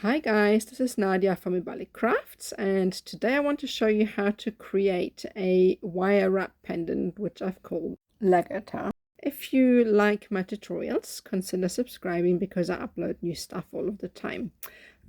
Hi guys, this is Nadia from Ibali Crafts, and today I want to show you how to create a wire wrap pendant which I've called Lagertha. If you like my tutorials, consider subscribing because I upload new stuff all of the time.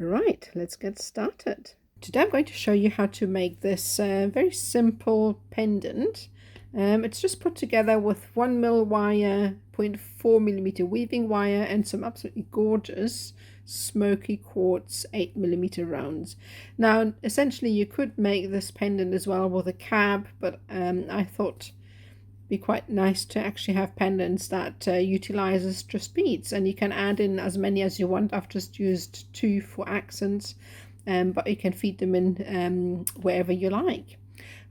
Alright, let's get started. Today I'm going to show you how to make this very simple pendant. It's just put together with 1mm wire, 0.4mm weaving wire, and some absolutely gorgeous smoky quartz 8mm rounds. Now essentially you could make this pendant as well with a cab, but I thought it'd be quite nice to actually have pendants that utilizes just beads, and you can add in as many as you want. I've just used 2 for accents, but you can feed them in wherever you like.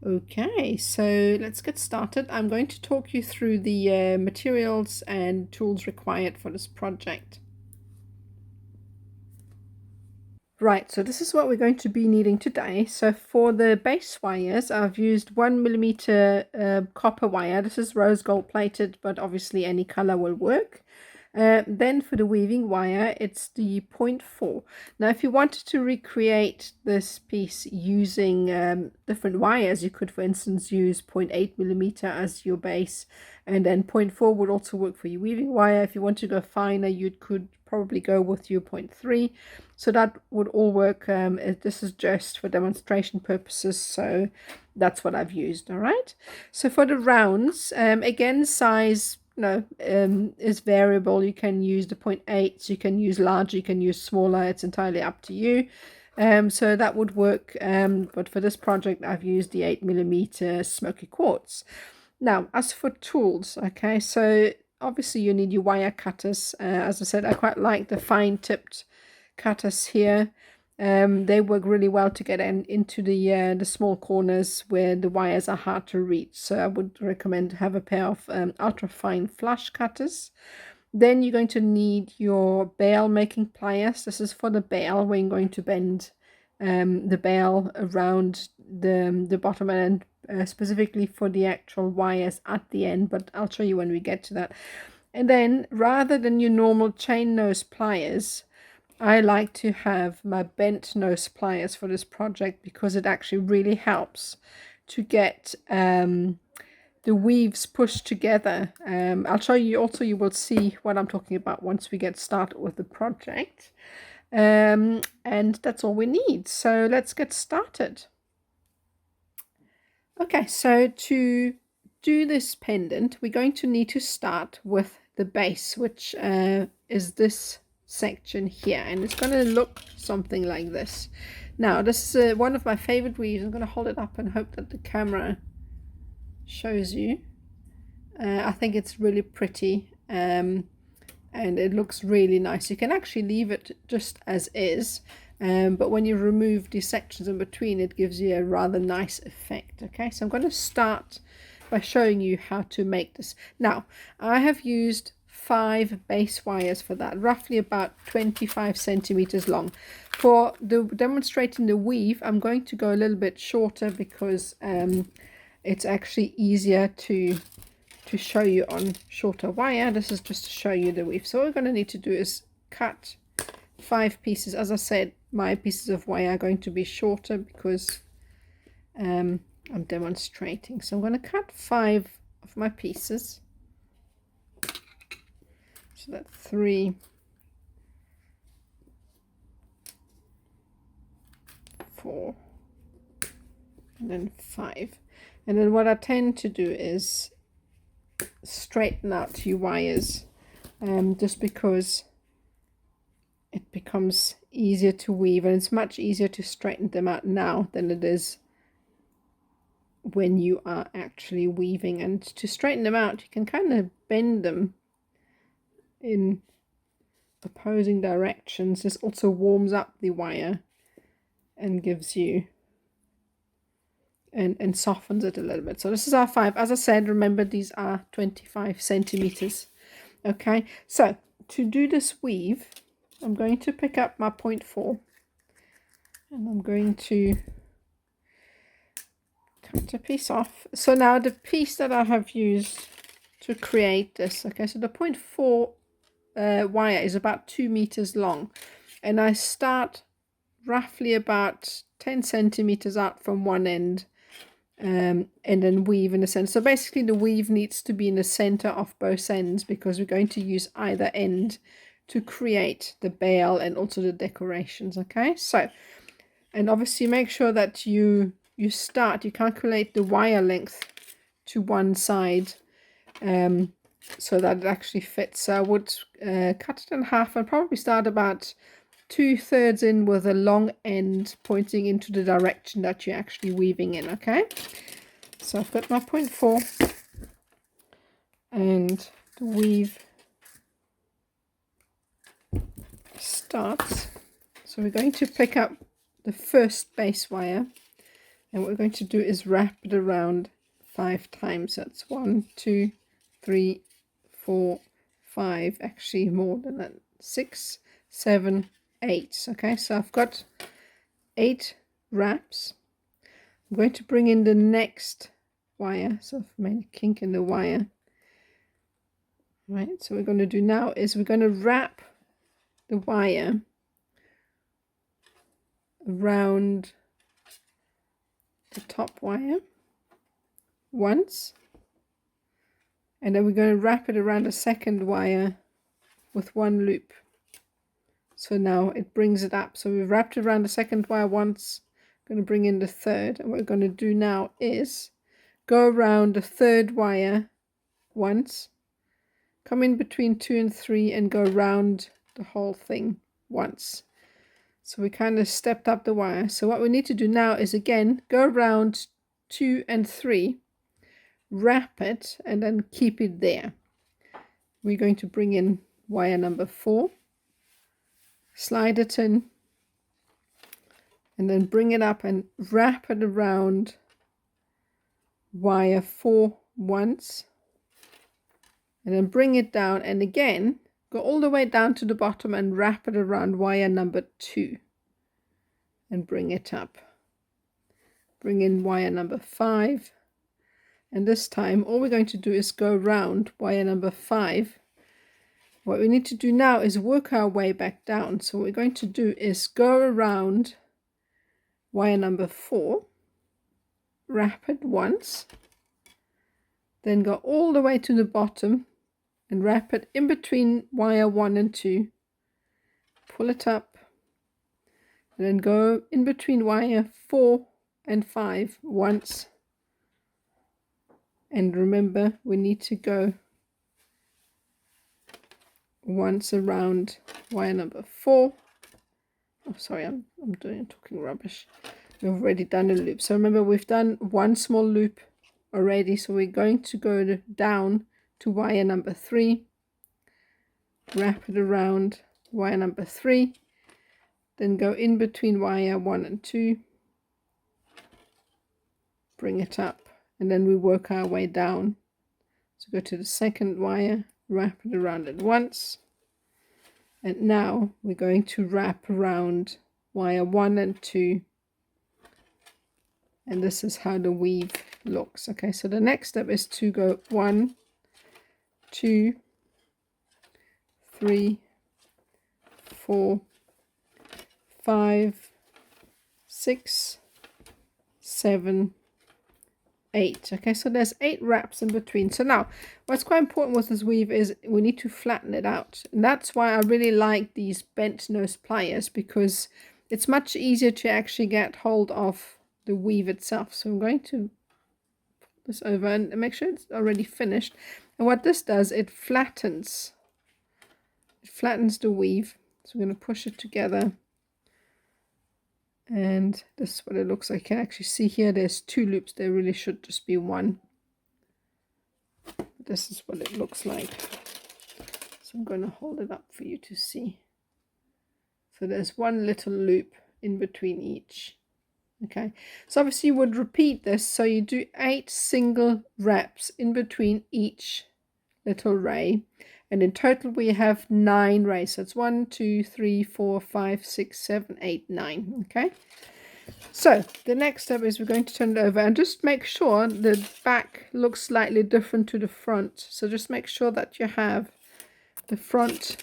Okay, so let's get started. I'm going to talk you through the materials and tools required for this project. Right, so this is what we're going to be needing today. So for the base wires, I've used 1mm copper wire. This is rose gold plated, but obviously any color will work. Then for the weaving wire, it's the 0.4. Now, if you wanted to recreate this piece using different wires, you could, for instance, use 0.8mm as your base, and then 0.4 would also work for your weaving wire. If you want to go finer, you could probably go with your 0.3. So that would all work. This is just for demonstration purposes, so that's what I've used. All right. So for the rounds, again, size is variable. You can use the 0.8, you can use larger, you can use smaller. It's entirely up to you. So that would work. But for this project, I've used the 8mm smoky quartz. Now, as for tools, okay, so obviously you need your wire cutters. As I said, I quite like the fine tipped cutters here. They work really well to get into the small corners where the wires are hard to reach. So I would recommend to have a pair of ultra fine flush cutters. Then you're going to need your bail making pliers. This is for the bail when you're going to bend the bail around the bottom end, specifically for the actual wires at the end, but I'll show you when we get to that. And then rather than your normal chain nose pliers, I like to have my bent nose pliers for this project because it actually really helps to get the weaves pushed together. I'll show you also, you will see what I'm talking about once we get started with the project. And that's all we need. So let's get started. Okay, so to do this pendant, we're going to need to start with the base, which is this section here, and it's going to look something like this. Now, this is one of my favorite weaves. I'm going to hold it up and hope that the camera shows you. I think it's really pretty, and it looks really nice. You can actually leave it just as is, but when you remove these sections in between, it gives you a rather nice effect. Okay, so I'm going to start by showing you how to make this. Now, I have used 5 base wires for that, roughly about 25 centimeters long. For the demonstrating the weave, I'm going to go a little bit shorter because it's actually easier to show you on shorter wire. This is just to show you the weave. So what we're going to need to do is cut 5 pieces. As I said, my pieces of wire are going to be shorter because I'm demonstrating. So I'm going to cut 5 of my pieces. So that's 3, 4, and then 5. And then what I tend to do is straighten out your wires, just because it becomes easier to weave, and it's much easier to straighten them out now than it is when you are actually weaving. And to straighten them out, you can kind of bend them in opposing directions. This also warms up the wire and gives you and softens it a little bit. So this is our 5. As I said, remember these are 25 centimeters. Okay, so to do this weave, I'm going to pick up my 0.4 and I'm going to cut a piece off. So now the piece that I have used to create this, okay, so the 0.4 wire is about 2 meters long, and I start roughly about 10 centimeters out from one end, and then weave in the center. So basically the weave needs to be in the center of both ends, because we're going to use either end to create the bale and also the decorations. Okay, so, and obviously make sure that you calculate the wire length to one side, so that it actually fits. So I would cut it in half and probably start about 2/3 in with a long end pointing into the direction that you're actually weaving in. Okay, so I've got my 0.4 and the weave starts. So we're going to pick up the first base wire, and what we're going to do is wrap it around 5 times. That's 1, 2, 3, 4, 5, actually more than that, 6, 7, 8. Okay, so I've got 8 wraps. I'm going to bring in the next wire, so I've made a kink in the wire. Right, so what we're going to do now is we're going to wrap the wire around the top wire once, and then we're going to wrap it around the second wire with one loop. So now it brings it up. So we've wrapped it around the second wire once, going to bring in the third, and what we're going to do now is go around the third wire once, come in between 2 and 3 and go around the whole thing once. So we kind of stepped up the wire. So what we need to do now is again go around 2 and 3, wrap it, and then keep it there. We're going to bring in wire number 4, slide it in, and then bring it up and wrap it around wire 4 once, and then bring it down, and again go all the way down to the bottom and wrap it around wire number 2 and bring it up. Bring in wire number 5, and this time all we're going to do is go around wire number 5. What we need to do now is work our way back down. So what we're going to do is go around wire number 4, wrap it once, then go all the way to the bottom and wrap it in between wire 1 and 2, pull it up, and then go in between wire 4 and 5 once, and remember we need to go once around wire number 4. Oh sorry, I'm talking rubbish. We've already done a loop. So remember, we've done one small loop already, so we're going to go down to wire number 3, wrap it around wire number 3, then go in between wire 1 and 2, bring it up, and then we work our way down. So go to the second wire, wrap it around it once, and now we're going to wrap around wire 1 and 2, and this is how the weave looks. Okay, so the next step is to go 1, 2, 3, 4, 5, 6, 7, 8. Okay, so there's 8 wraps in between. So now what's quite important with this weave is we need to flatten it out, and that's why I really like these bent nose pliers, because it's much easier to actually get hold of the weave itself. So I'm going to put this over and make sure it's already finished, and what this does, it flattens the weave. So we're going to push it together, and this is what it looks like. You can actually see here there's 2 loops. There really should just be 1. This is what it looks like. So I'm going to hold it up for you to see. So there's 1 little loop in between each. Okay, so obviously you would repeat this, so you do 8 single wraps in between each little ray, and in total we have 9 rays. So it's 1, 2, 3, 4, 5, 6, 7, 8, 9. Okay, so the next step is we're going to turn it over, and just make sure the back looks slightly different to the front. So just make sure that you have the front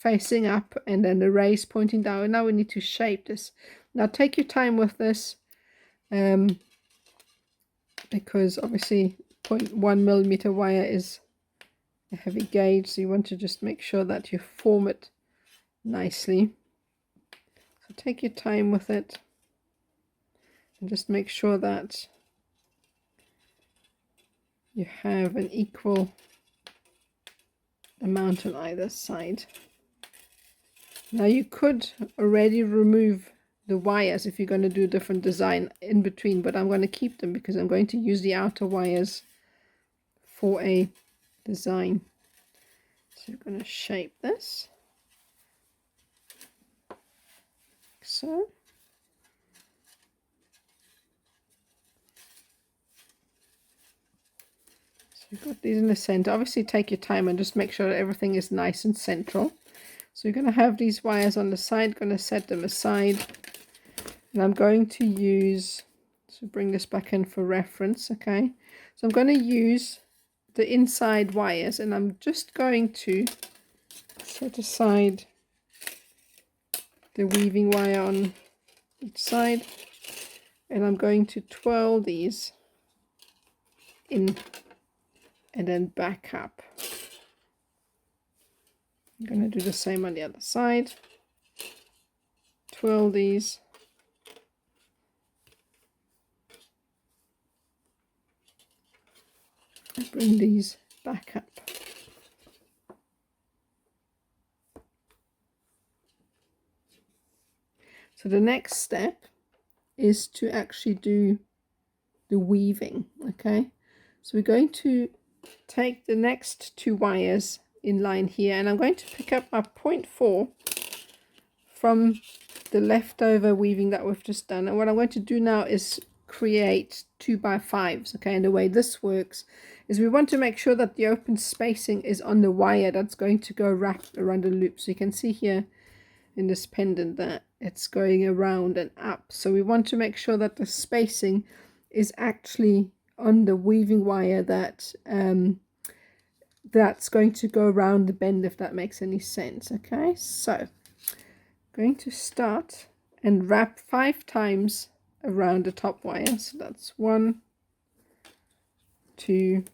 facing up and then the rays pointing down. And now we need to shape this. Now take your time with this, because obviously 0.1 millimeter wire is a heavy gauge, so you want to just make sure that you form it nicely. So take your time with it and just make sure that you have an equal amount on either side. Now you could already remove the wires if you're going to do a different design in between, but I'm going to keep them because I'm going to use the outer wires for a design. So we're going to shape this like so. So you've got these in the center. Obviously take your time and just make sure that everything is nice and central. So you're going to have these wires on the side, going to set them aside, and I'm going to use, so bring this back in for reference, okay? So I'm going to use the inside wires, and I'm just going to set aside the weaving wire on each side, and I'm going to twirl these in and then back up. I'm going to do the same on the other side. Twirl these. And bring these back up. So the next step is to actually do the weaving, okay? So we're going to take the next two wires in line here, and I'm going to pick up my 0.4 from the leftover weaving that we've just done. And what I'm going to do now is create 2x5s, okay? And the way this works is we want to make sure that the open spacing is on the wire that's going to go wrapped around the loop. So you can see here in this pendant that it's going around and up. So we want to make sure that the spacing is actually on the weaving wire that that's going to go around the bend, if that makes any sense. Okay, so I'm going to start and wrap 5 times around the top wire. So that's 1, 2,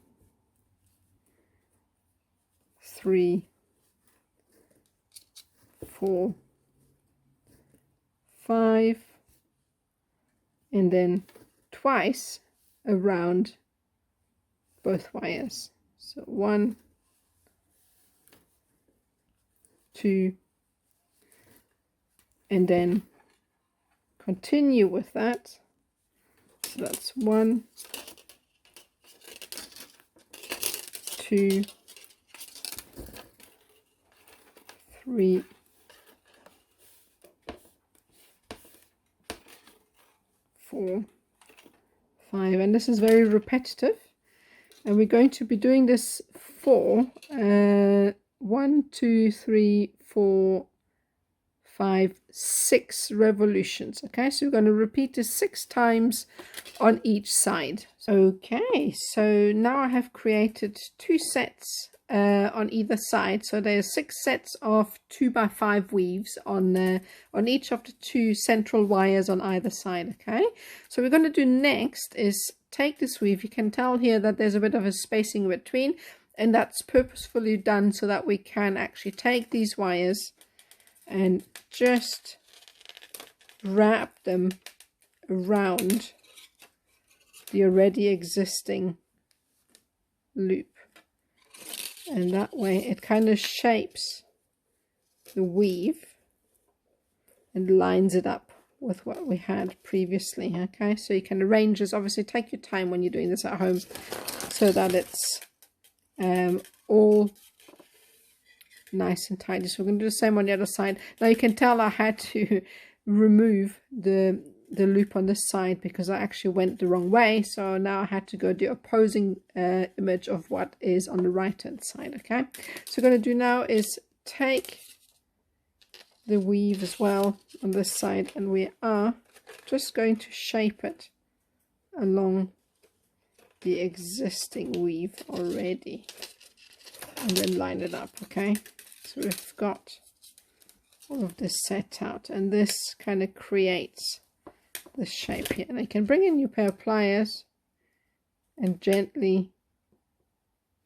3, 4, 5, and then twice around both wires. So 1, 2, and then continue with that. So that's 1, 2, 3, 4, 5, and this is very repetitive, and we're going to be doing this for 1, 2, 3, 4, 5, 6 revolutions. Okay, so we're going to repeat this 6 times on each side. Okay, so now I have created 2 sets on either side. So there's 6 sets of 2x5 weaves on each of the 2 central wires on either side. Okay, so we're going to do next is take this weave. You can tell here that there's a bit of a spacing in between, and that's purposefully done so that we can actually take these wires and just wrap them around the already existing loop, and that way it kind of shapes the weave and lines it up with what we had previously. Okay, so you can arrange this. Obviously take your time when you're doing this at home so that it's all nice and tidy. So we're going to do the same on the other side. Now you can tell I had to remove the loop on this side because I actually went the wrong way. So now I had to go the opposing image of what is on the right hand side. Okay, so what I'm going to do now is take the weave as well on this side, and we are just going to shape it along the existing weave already and then line it up. Okay, so we've got all of this set out, and this kind of creates the shape here. And you can bring in your pair of pliers and gently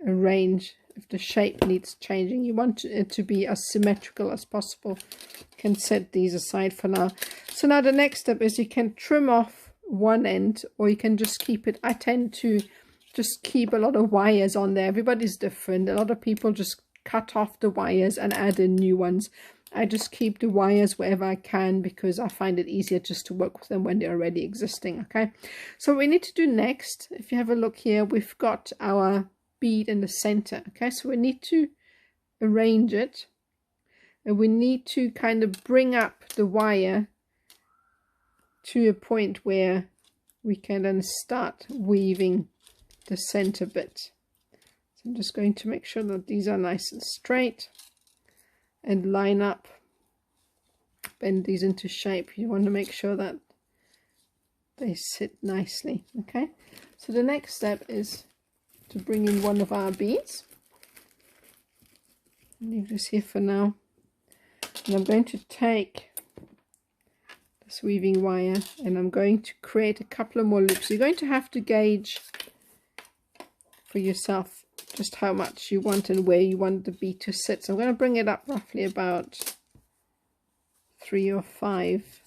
arrange if the shape needs changing. You want it to be as symmetrical as possible. You can set these aside for now. So now the next step is you can trim off one end, or you can just keep it. I tend to just keep a lot of wires on there. Everybody's different. A lot of people just cut off the wires and add in new ones. I just keep the wires wherever I can because I find it easier just to work with them when they're already existing. Okay, so what we need to do next, if you have a look here, we've got our bead in the center. Okay, so we need to arrange it, and we need to kind of bring up the wire to a point where we can then start weaving the center bit. So I'm just going to make sure that these are nice and straight and line up, bend these into shape. You want to make sure that they sit nicely. Okay, so the next step is to bring in one of our beads. Leave this here for now, and I'm going to take this weaving wire and I'm going to create a couple of more loops. You're going to have to gauge for yourself just how much you want and where you want the bead to sit. So I'm going to bring it up roughly about 3 or 5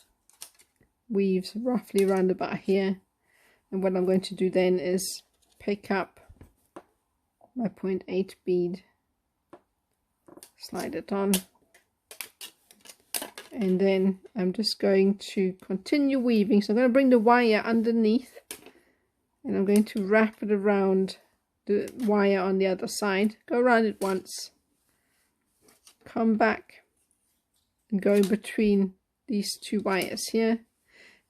weaves, roughly around about here. And what I'm going to do then is pick up my 0.8 bead, slide it on, and then I'm just going to continue weaving. So I'm going to bring the wire underneath and I'm going to wrap it around the wire on the other side, go around it once, come back and go in between these two wires here.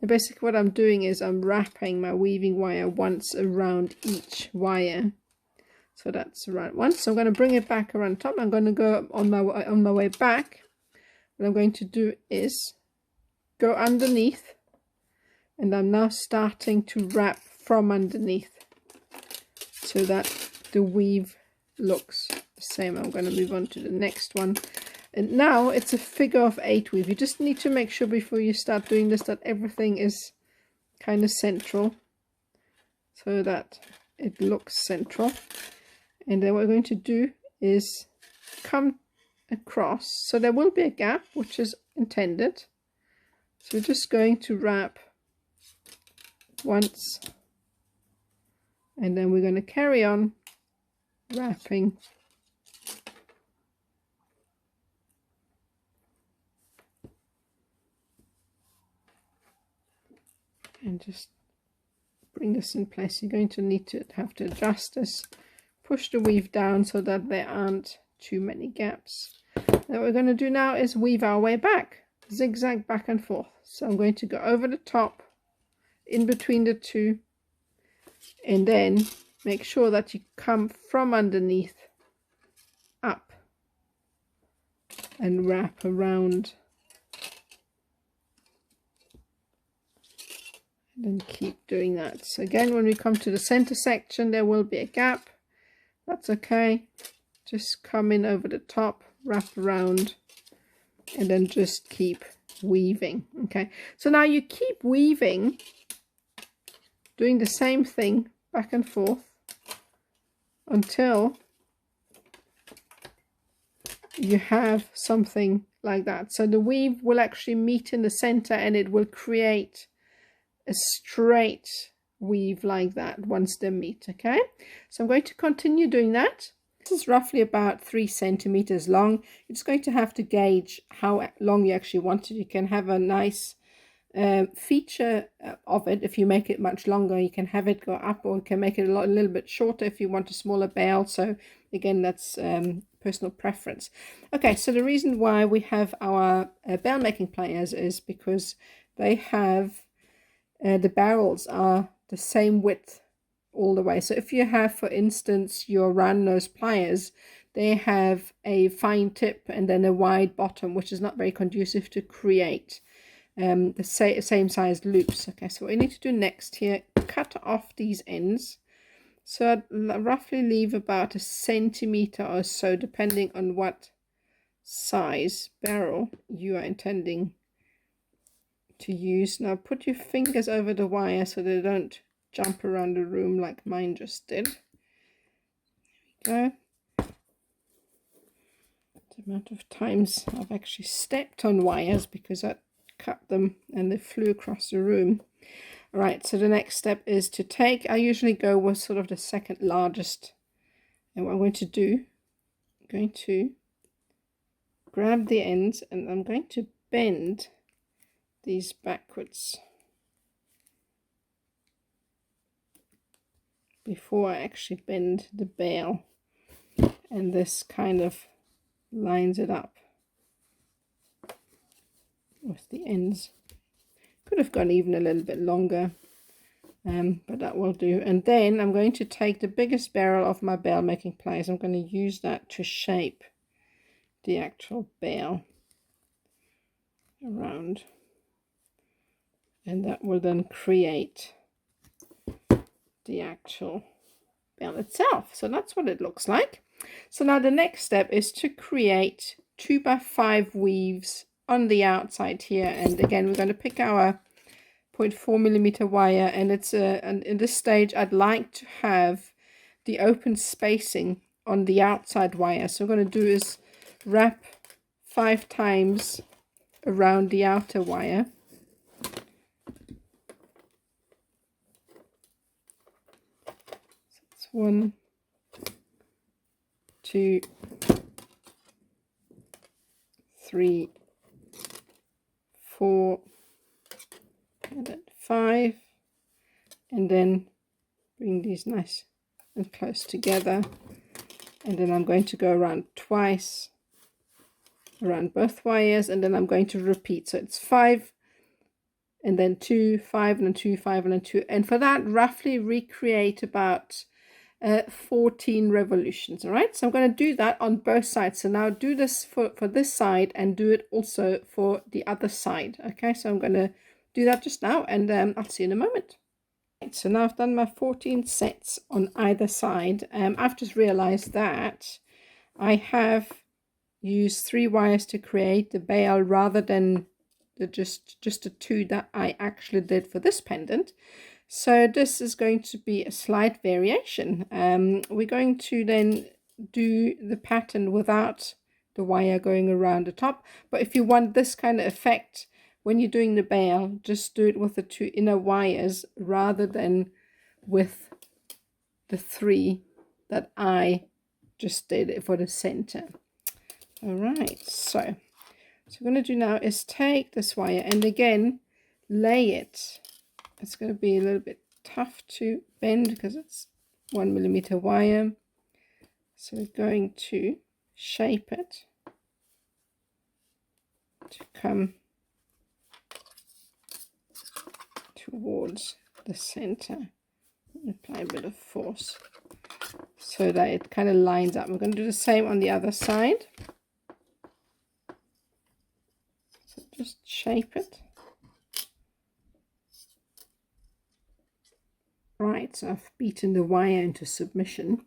And basically what I'm doing is I'm wrapping my weaving wire once around each wire. So that's around once. So I'm going to bring it back around top. I'm going to go on my way back. What I'm going to do is go underneath, and I'm now starting to wrap from underneath, so that the weave looks the same. I'm going to move on to the next one, and now it's a figure of 8 weave. You just need to make sure before you start doing this that everything is kind of central, so that it looks central. And then what we're going to do is come across, so there will be a gap which is intended. So we're just going to wrap once, and then we're going to carry on wrapping and just bring this in place. You're going to need to have to adjust this, push the weave down so that there aren't too many gaps. Now what we're going to do now is weave our way back, zigzag back and forth. So I'm going to go over the top, in between the two, and then make sure that you come from underneath up and wrap around, and then keep doing that. So again, when we come to the center section, there will be a gap. That's okay. Just come in over the top, wrap around, and then just keep weaving. Okay, so now you keep weaving, doing the same thing back and forth until you have something like that. So the weave will actually meet in the center and it will create a straight weave like that once they meet. Okay, so I'm going to continue doing that. This is roughly about 3 centimeters long. You're just going to have to gauge how long you actually want it. You can have a nice feature of it. If you make it much longer, you can have it go up, or you can make it a little bit shorter if you want a smaller bale. So again, that's personal preference. Okay, so the reason why we have our bale making pliers is because they have the barrels are the same width all the way. So if you have, for instance, your round nose pliers, they have a fine tip and then a wide bottom, which is not very conducive to create the same size loops. Okay, so what we need to do next here, cut off these ends. So I'd roughly leave about 1 centimeter or so, depending on what size barrel you are intending to use. Now put your fingers over the wire so they don't jump around the room like mine just did. There we go. The amount of times I've actually stepped on wires because I cut them and they flew across the room. All right, so the next step is to take, I usually go with sort of the second largest, and what I'm going to do, I'm going to grab the ends and I'm going to bend these backwards before I actually bend the bail, and this kind of lines it up with the ends. Could have gone even a little bit longer, but that will do. And then I'm going to take the biggest barrel of my bail making pliers. I'm going to use that to shape the actual bail around, and that will then create the actual bail itself. So that's what it looks like. So now the next step is to create 2x5 weaves on the outside here, and again we're going to pick our 0.4mm wire, and it's and in this stage I'd like to have the open spacing on the outside wire. So what I'm going to do is wrap 5 times around the outer wire. So it's 1, 2, 3, 4, and then 5, and then bring these nice and close together, and then I'm going to go around twice around both wires, and then I'm going to repeat. So it's 5 and then 2, 5 and then 2, 5 and then 2, and for that roughly recreate about 14 revolutions. All right, so I'm going to do that on both sides. So now do this for this side and do it also for the other side. Okay, so I'm going to do that just now, and I'll see you in a moment. Right, so now I've done my 14 sets on either side. I've just realized that I have used 3 wires to create the bail rather than the just the 2 that I actually did for this pendant. So this is going to be a slight variation. We're going to then do the pattern without the wire going around the top, but if you want this kind of effect when you're doing the bail, just do it with the 2 inner wires rather than with the 3 that I just did for the center. All right, so what I'm going to do now is take this wire and again lay it. It's going to be a little bit tough to bend because it's 1mm wire, so we're going to shape it to come towards the center and apply a bit of force so that it kind of lines up. We're going to do the same on the other side. So just shape it. Right, so I've beaten the wire into submission.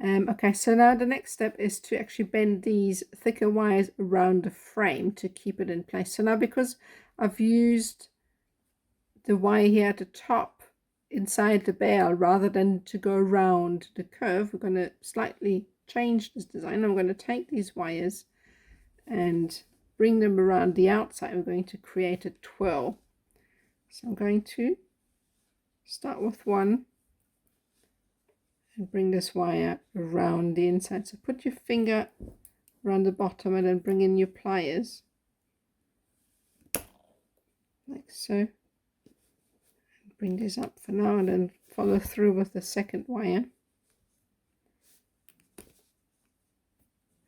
Okay, so now the next step is to actually bend these thicker wires around the frame to keep it in place. So now because I've used the wire here at the top inside the bail rather than to go around the curve, we're going to slightly change this design. I'm going to take these wires and bring them around the outside. I'm going to create a twirl. So I'm going to start with 1 and bring this wire around the inside. So put your finger around the bottom and then bring in your pliers like so. Bring this up for now and then follow through with the second wire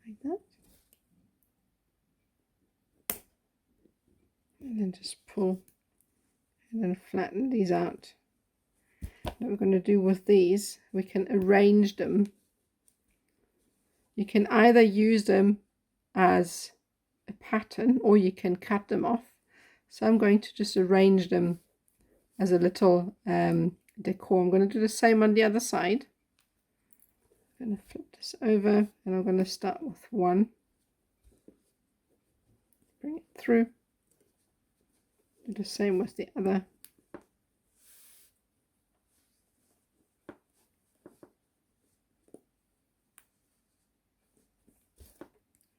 like that, and then just pull and then flatten these out. What we're going to do with these, we can arrange them. You can either use them as a pattern or you can cut them off. So I'm going to just arrange them as a little decor. I'm going to do the same on the other side. I'm going to flip this over and I'm going to start with 1 bring it through. Do the same with the other.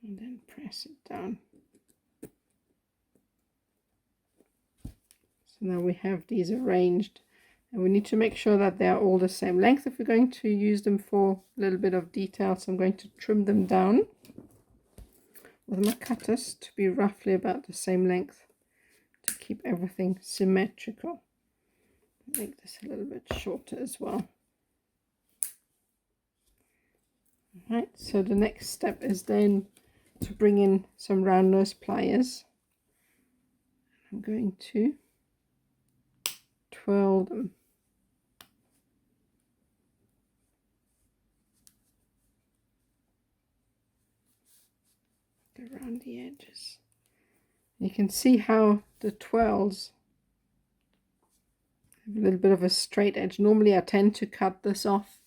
And then press it down. So now we have these arranged, and we need to make sure that they are all the same length if we're going to use them for a little bit of detail. So I'm going to trim them down with my cutters to be roughly about the same length to keep everything symmetrical. Make this a little bit shorter as well. Right, so the next step is then to bring in some round nose pliers. I'm going to twirl them. Go around the edges. You can see how the twirls have a little bit of a straight edge. Normally I tend to cut this off,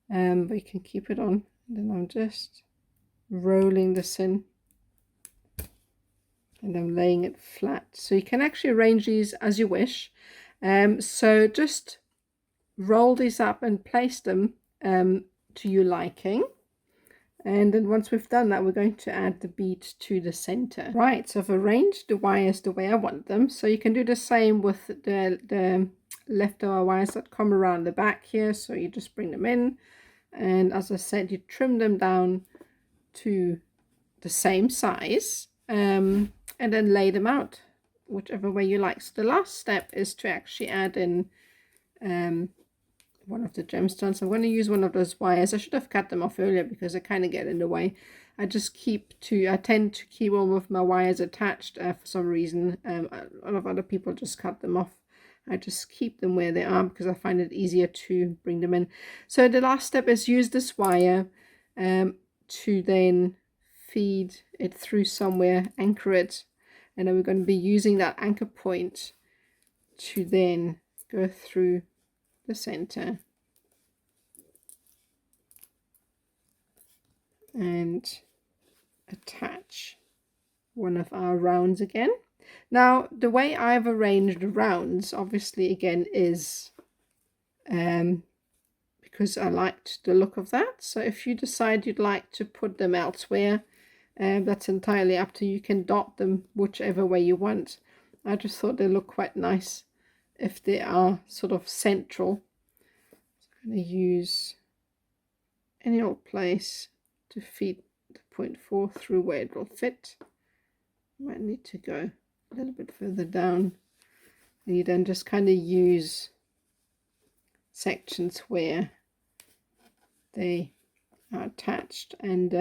but you can keep it on. And then I'm just rolling this in, and I'm laying it flat. So you can actually arrange these as you wish. So just roll these up and place them to your liking. And then once we've done that, we're going to add the bead to the center. Right, so I've arranged the wires the way I want them. So you can do the same with the leftover wires that come around the back here. So you just bring them in, and as I said, you trim them down to the same size, and then lay them out whichever way you like. So the last step is to actually add in one of the gemstones. I'm going to use one of those wires. I should have cut them off earlier because they kind of get in the way. I tend to keep all of my wires attached for some reason. A lot of other people just cut them off. I just keep them where they are because I find it easier to bring them in. So the last step is use this wire to then feed it through somewhere, anchor it, and then we're going to be using that anchor point to then go through the center and attach one of our rounds again. Now the way I've arranged the rounds obviously again is because I liked the look of that. So if you decide you'd like to put them elsewhere, that's entirely up to you. You can dot them whichever way you want. I just thought they look quite nice if they are sort of central. So I'm going to use any old place to feed the 0.4 through where it will fit. Might need to go a little bit further down, and you then just kind of use sections where they are attached, and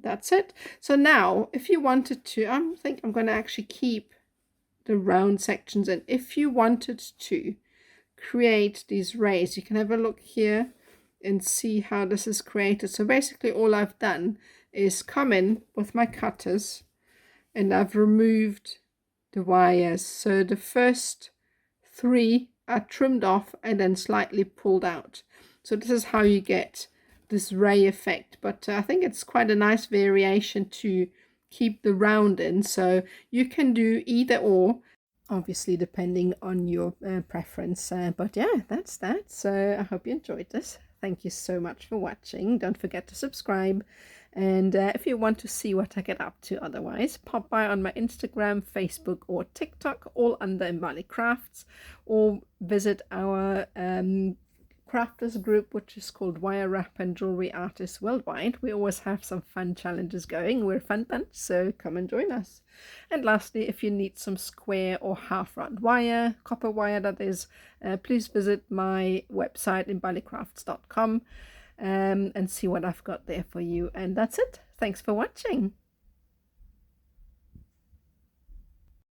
that's it. So now if you wanted to, I think I'm going to actually keep the round sections, and if you wanted to create these rays, you can have a look here and see how this is created. So basically all I've done is come in with my cutters and I've removed the wires. So the first 3 are trimmed off and then slightly pulled out. So this is how you get this ray effect, but I think it's quite a nice variation to keep the round in. So you can do either or, obviously depending on your preference, but yeah, that's that. So I hope you enjoyed this. Thank you so much for watching. Don't forget to subscribe, and if you want to see what I get up to otherwise, pop by on my Instagram, Facebook or TikTok, all under Mbali Crafts, or visit our crafters group, which is called Wire Wrap and Jewelry Artists Worldwide. We always have some fun challenges going. We're a fun bunch, so come and join us. And lastly, if you need some square or half round wire, copper wire that is, please visit my website imbalicrafts.com and see what I've got there for you. And that's it. Thanks for watching.